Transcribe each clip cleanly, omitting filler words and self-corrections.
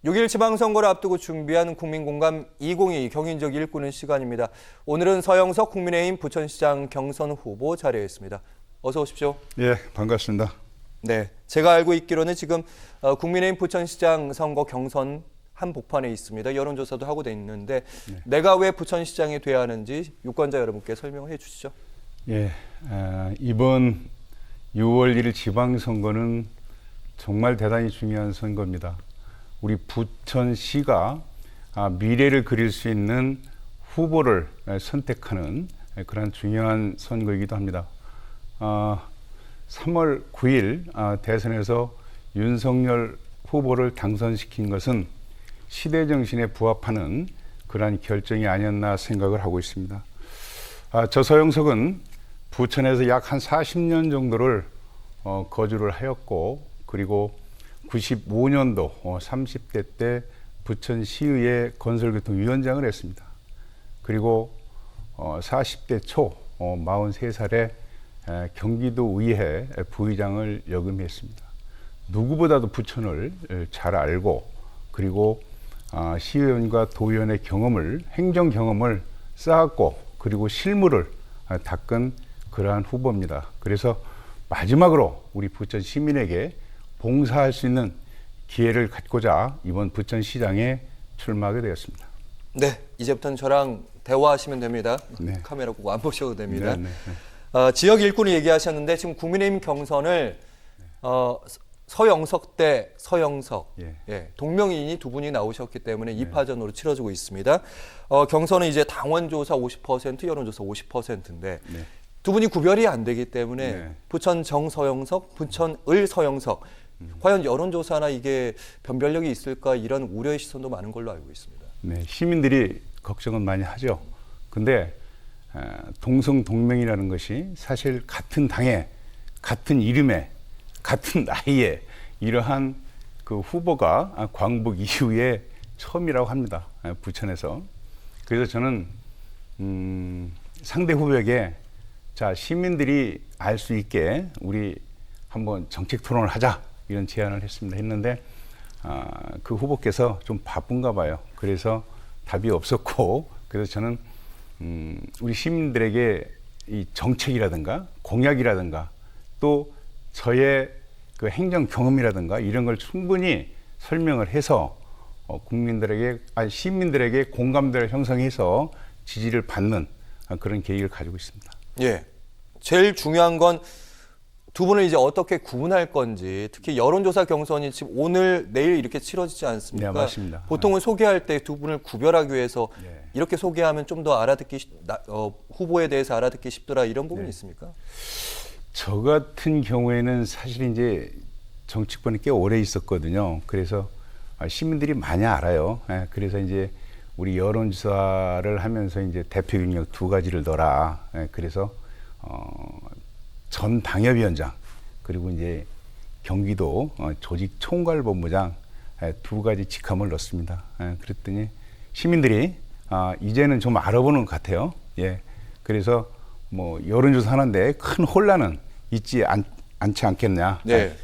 6일 지방선거를 앞두고 준비한 국민공감 2022 경인지역 일꾼은 시간입니다. 오늘은 서영석 국민의힘 부천시장 경선 후보 자리에 있습니다. 어서 오십시오. 예, 반갑습니다. 네, 제가 알고 있기로는 지금 국민의힘 부천시장 선거 경선 한복판에 있습니다. 여론조사도 하고 있는데 내가 왜 부천시장이 돼야 하는지 유권자 여러분께 설명을 해주시죠. 예, 이번 6월 1일 지방선거는 정말 대단히 중요한 선거입니다. 우리 부천시가 미래를 그릴 수 있는 후보를 선택하는 그런 중요한 선거이기도 합니다. 3월 9일 대선에서 윤석열 후보를 당선시킨 것은 시대 정신에 부합하는 그러한 결정이 아니었나 생각을 하고 있습니다. 저 서영석은 부천에서 약 한 40년 정도를 거주를 하였고, 그리고 95년도 30대 때 부천시의회 건설교통위원장을 했습니다. 그리고 40대 초 43살에 경기도의회 부의장을 역임했습니다. 누구보다도 부천을 잘 알고, 그리고 시의원과 도의원의 경험을, 행정 경험을 쌓았고, 그리고 실무를 닦은 그러한 후보입니다. 그래서 마지막으로 우리 부천 시민에게 봉사할 수 있는 기회를 갖고자 이번 부천시장에 출마하게 되었습니다. 네, 이제부터는 저랑 대화하시면 됩니다. 네. 카메라 보고 안 보셔도 됩니다. 네, 네. 지역 일꾼이 얘기하셨는데 지금 국민의힘 경선을 서영석 대 서영석, 동명이인이 두 분이 나오셨기 때문에 2파전으로 치러지고 있습니다. 경선은 이제 당원조사 50%, 여론조사 50%인데 두 분이 구별이 안 되기 때문에 부천 정서영석, 부천 을 서영석, 과연 여론조사나 이게 변별력이 있을까 이런 우려의 시선도 많은 걸로 알고 있습니다. 네, 시민들이 걱정은 많이 하죠. 근데 동성동명이라는 것이 사실 같은 당에, 같은 이름에, 같은 나이에 이러한 그 후보가 광복 이후에 처음이라고 합니다. 부천에서. 그래서 저는 상대 후보에게 자, 시민들이 알 수 있게 우리 한번 정책 토론을 하자, 이런 제안을 했는데 그 후보께서 좀 바쁜가 봐요. 그래서 답이 없었고, 그래서 저는 우리 시민들에게 이 정책이라든가 공약이라든가 또 저의 그 행정 경험이라든가 이런 걸 충분히 설명을 해서 시민들에게 공감대를 형성해서 지지를 받는 그런 계획을 가지고 있습니다. 예, 제일 중요한 건 두 분을 이제 어떻게 구분할 건지, 특히 여론조사 경선이 지금 오늘, 내일 이렇게 치러지지 않습니까? 네, 맞습니다. 보통은 소개할 때 두 분을 구별하기 위해서 이렇게 소개하면 좀 더 후보에 대해서 알아듣기 쉽더라, 이런 부분이 있습니까? 저 같은 경우에는 사실 이제 정치권에 꽤 오래 있었거든요. 그래서 시민들이 많이 알아요. 그래서 이제 우리 여론조사를 하면서 이제 대표 경력 두 가지를 넣어라. 그래서 전 당협위원장, 그리고 이제 경기도 조직총괄본부장 두 가지 직함을 넣습니다. 그랬더니 시민들이 이제는 좀 알아보는 것 같아요. 그래서 뭐 여론조사 하는데 큰 혼란은 있지 않지 않겠냐.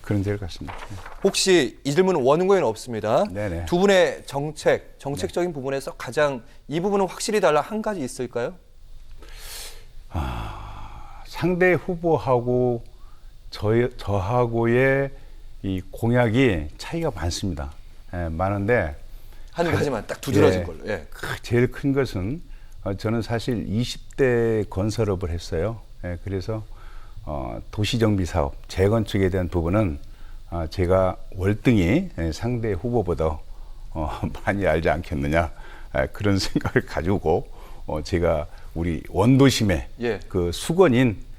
그런 생각을 갖습니다. 혹시 이 질문은 원고에는 없습니다. 네네. 두 분의 정책적인 부분에서 가장 이 부분은 확실히 달라 한 가지 있을까요? 상대 후보하고 저하고의 이 공약이 차이가 많습니다. 많은데 한 가지만 딱 두드러진 걸로. 제일 큰 것은 저는 사실 20대 건설업을 했어요. 그래서 도시정비 사업, 재건축에 대한 부분은 제가 월등히 상대 후보보다 많이 알지 않겠느냐, 그런 생각을 가지고 제가 우리 원도심의 그 수건인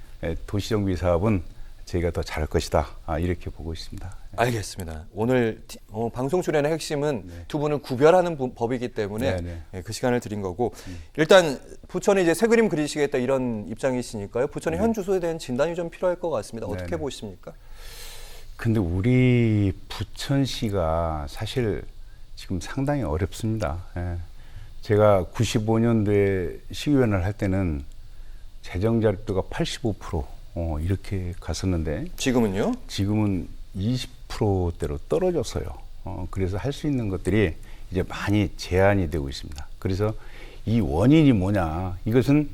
도시정비 사업은 제가 더 잘할 것이다, 이렇게 보고 있습니다. 알겠습니다. 오늘 방송 출연의 핵심은 두 분을 구별하는 법이기 때문에 그 시간을 드린 거고, 일단 부천에 이제 새 그림 그리시겠다 이런 입장이시니까요. 부천의 현 주소에 대한 진단이 좀 필요할 것 같습니다. 어떻게 보십니까? 근데 우리 부천시가 사실 지금 상당히 어렵습니다. 제가 95년도에 시의원을 할 때는 재정 자립도가 85% 이렇게 갔었는데 지금은요? 지금은 20%대로 떨어졌어요. 그래서 할 수 있는 것들이 이제 많이 제한이 되고 있습니다. 그래서 이 원인이 뭐냐? 이것은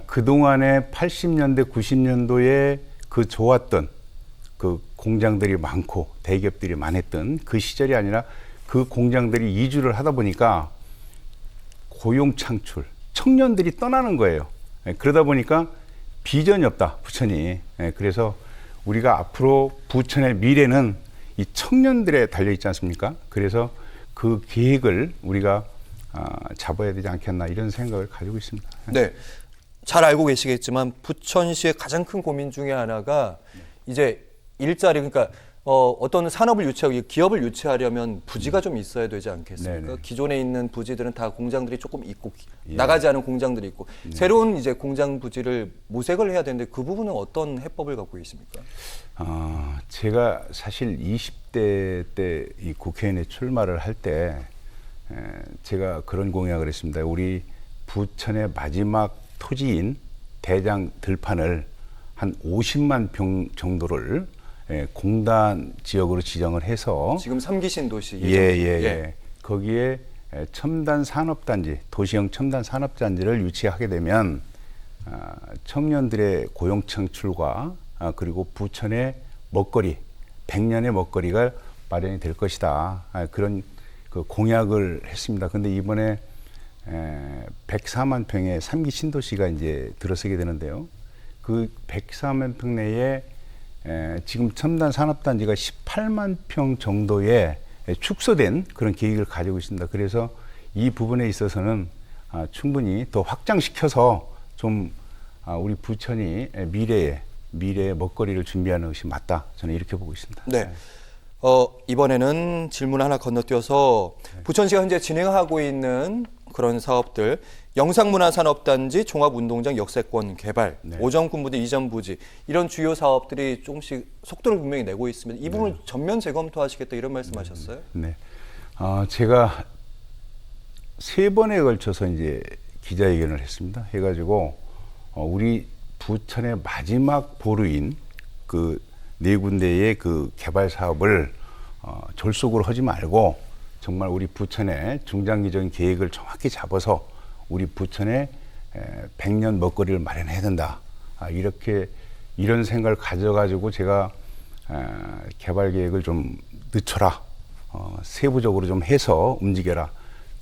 그동안에 80년대, 90년도에 그 좋았던 그 공장들이 많고 대기업들이 많았던 그 시절이 아니라 그 공장들이 이주를 하다 보니까 고용 창출, 청년들이 떠나는 거예요. 그러다 보니까 비전이 없다, 부천이. 그래서 우리가 앞으로 부천의 미래는 이 청년들에 달려 있지 않습니까? 그래서 그 계획을 우리가 잡아야 되지 않겠나 이런 생각을 가지고 있습니다. 네. 잘 알고 계시겠지만 부천시의 가장 큰 고민 중에 하나가 이제 일자리, 그러니까 어떤 산업을 유치하고 기업을 유치하려면 부지가 좀 있어야 되지 않겠습니까? 네네. 기존에 있는 부지들은 다 공장들이 조금 있고 나가지 않은 공장들이 있고 새로운 이제 공장 부지를 모색을 해야 되는데 그 부분은 어떤 해법을 갖고 계십니까? 제가 사실 20대 때 이 국회의원에 출마를 할 때 제가 그런 공약을 했습니다. 우리 부천의 마지막 토지인 대장 들판을 한 50만 평 정도를 공단 지역으로 지정을 해서 지금 3기 신도시 예. 거기에 첨단 산업단지, 도시형 첨단 산업단지를 유치하게 되면 청년들의 고용 창출과 그리고 부천의 먹거리, 100년의 먹거리가 마련이 될 것이다. 그런 그 공약을 했습니다. 그런데 이번에 104만 평의 3기 신도시가 이제 들어서게 되는데요. 그 104만 평 내에 지금 첨단 산업단지가 18만 평 정도의 축소된 그런 계획을 가지고 있습니다. 그래서 이 부분에 있어서는 충분히 더 확장시켜서 좀 우리 부천이 미래의 먹거리를 준비하는 것이 맞다. 저는 이렇게 보고 있습니다. 네. 이번에는 질문 하나 건너뛰어서 부천시가 현재 진행하고 있는 그런 사업들, 영상문화산업단지, 종합운동장 역세권 개발, 오정군부대 이전 부지 이런 주요 사업들이 조금씩 속도를 분명히 내고 있습니다. 이 부분 전면 재검토하시겠다 이런 말씀하셨어요? 네. 제가 3번에 걸쳐서 이제 기자회견을 했습니다. 해가지고 우리 부천의 마지막 보루인 그 4군데의 그 개발 사업을 졸속으로 하지 말고 정말 우리 부천의 중장기적인 계획을 정확히 잡아서 우리 부천에 100년 먹거리를 마련해야 된다. 이런 생각을 가져가지고 제가 개발 계획을 좀 늦춰라. 세부적으로 좀 해서 움직여라.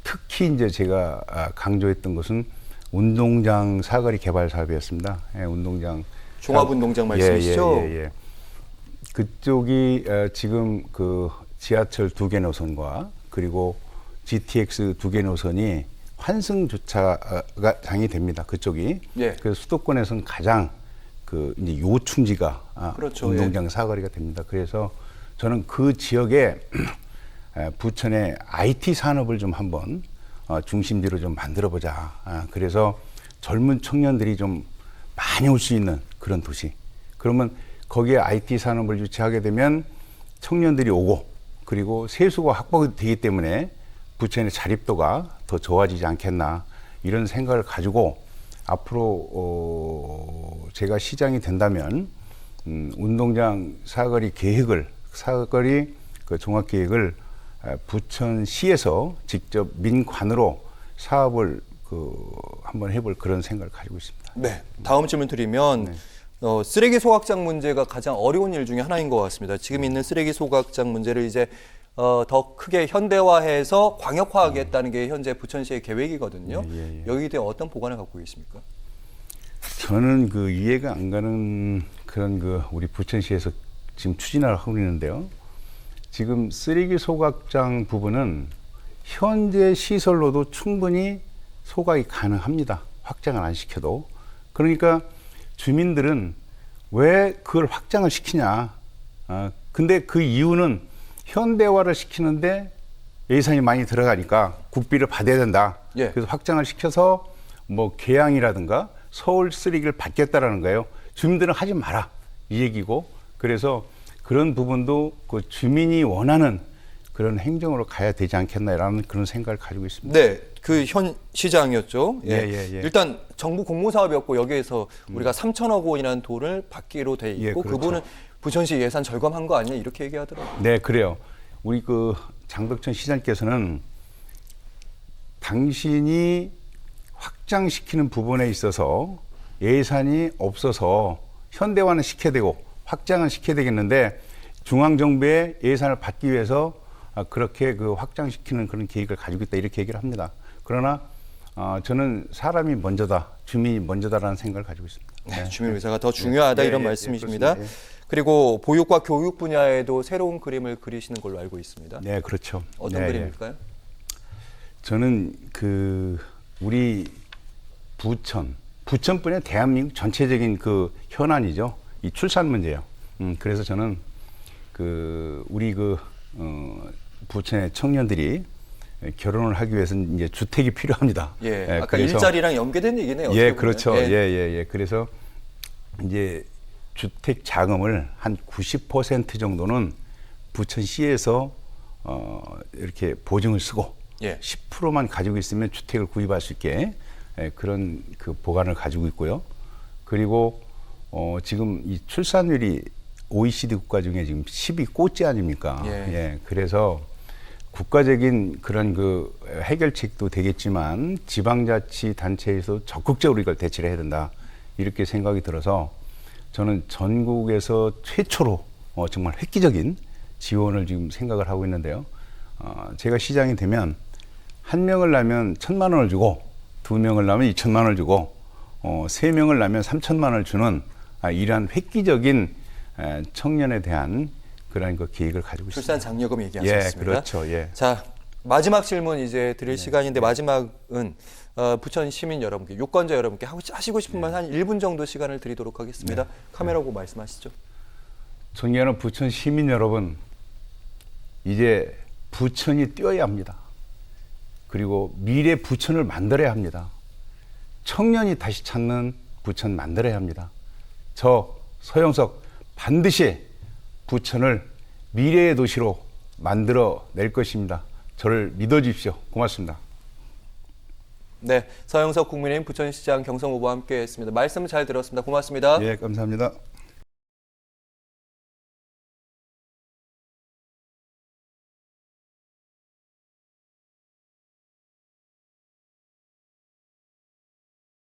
특히 이제 제가 강조했던 것은 운동장 사거리 개발 사업이었습니다. 운동장 종합운동장 말씀이시죠? 예. 그쪽이 지금 그 지하철 2개 노선과 그리고 GTX 2개 노선이 환승 주차가 장이 됩니다. 그쪽이. 예. 그래서 수도권에서는 가장 그 이제 요충지가 그렇죠. 운동장 사거리가 됩니다. 그래서 저는 그 지역에 부천의 IT 산업을 좀 한번 중심지로 좀 만들어 보자. 그래서 젊은 청년들이 좀 많이 올 수 있는 그런 도시. 그러면 거기에 IT 산업을 유치하게 되면 청년들이 오고 그리고 세수가 확보되기 때문에 부천의 자립도가 더 좋아지지 않겠나 이런 생각을 가지고 앞으로 제가 시장이 된다면 운동장 사거리 그 종합 계획을 부천시에서 직접 민관으로 사업을 한번 해볼 그런 생각을 가지고 있습니다. 네. 다음 질문 드리면 쓰레기 소각장 문제가 가장 어려운 일 중에 하나인 것 같습니다. 지금 있는 쓰레기 소각장 문제를 이제 더 크게 현대화해서 광역화하겠다는 게 현재 부천시의 계획이거든요. 여기에 대해 어떤 보관을 갖고 계십니까? 저는 그 이해가 안 가는 그런 우리 부천시에서 지금 추진을 하고 있는데요. 지금 쓰레기 소각장 부분은 현재 시설로도 충분히 소각이 가능합니다. 확장을 안 시켜도. 그러니까 주민들은 왜 그걸 확장을 시키냐. 근데 그 이유는 현대화를 시키는데 예산이 많이 들어가니까 국비를 받아야 된다. 예. 그래서 확장을 시켜서 뭐 계양이라든가 서울 쓰레기를 받겠다라는 거예요. 주민들은 하지 마라. 이 얘기고. 그래서 그런 부분도 그 주민이 원하는 그런 행정으로 가야 되지 않겠나라는 그런 생각을 가지고 있습니다. 네, 그 현 시장이었죠. 예. 일단 정부 공모 사업이었고 여기에서 우리가 3천억 원이라는 돈을 받기로 돼 있고 그렇죠. 그분은 부천시 예산 절감한 거 아니냐 이렇게 얘기하더라고요. 네, 그래요. 우리 그 장덕천 시장께서는 당신이 확장시키는 부분에 있어서 예산이 없어서 현대화는 시켜야 되고 확장은 시켜야 되겠는데 중앙정부의 예산을 받기 위해서 그렇게 그 확장시키는 그런 계획을 가지고 있다 이렇게 얘기를 합니다. 그러나 저는 사람이 먼저다, 주민이 먼저다라는 생각을 가지고 있습니다. 네, 주민 의사가 더 중요하다 이런 말씀이십니다. 그렇습니다. 그리고 보육과 교육 분야에도 새로운 그림을 그리시는 걸로 알고 있습니다. 네, 그렇죠. 어떤 그림일까요? 저는 그 우리 부천뿐이 아니라 대한민국 전체적인 그 현안이죠. 이 출산 문제요. 그래서 저는 그 우리 부천의 청년들이 결혼을 하기 위해서는 이제 주택이 필요합니다. 예, 아까 일자리랑 연계된 얘기네요. 예, 그렇죠. 예. 그래서 이제 주택 자금을 한 90% 정도는 부천시에서 이렇게 보증을 쓰고 10%만 가지고 있으면 주택을 구입할 수 있게 그런 그 보관을 가지고 있고요. 그리고 지금 이 출산율이 OECD 국가 중에 지금 10위 꼴찌 아닙니까? 예. 그래서 국가적인 그런 그 해결책도 되겠지만 지방자치 단체에서 적극적으로 이걸 대처를 해야 된다. 이렇게 생각이 들어서 저는 전국에서 최초로 정말 획기적인 지원을 지금 생각을 하고 있는데요. 제가 시장이 되면 한 명을 낳으면 1,000만 원을 주고 두 명을 낳으면 2,000만 원을 주고 세 명을 낳으면 3,000만 원을 주는 이러한 획기적인 청년에 대한 그런 그 계획을 가지고 있습니다. 출산 장려금 얘기하셨습니다. 예, 그렇죠. 예. 자, 마지막 질문 이제 드릴 시간인데 마지막은 부천 시민 여러분께, 유권자 여러분께 하시고 싶은 말 한 1분 정도 시간을 드리도록 하겠습니다. 카메라 보고 말씀하시죠. 존경하는 부천 시민 여러분, 이제 부천이 뛰어야 합니다. 그리고 미래 부천을 만들어야 합니다. 청년이 다시 찾는 부천 만들어야 합니다. 저 서영석 반드시 부천을 미래의 도시로 만들어 낼 것입니다. 저를 믿어주십시오. 고맙습니다. 네, 서영석 국민의힘 부천시장 경선 후보와 함께했습니다. 말씀 잘 들었습니다. 고맙습니다. 예, 감사합니다.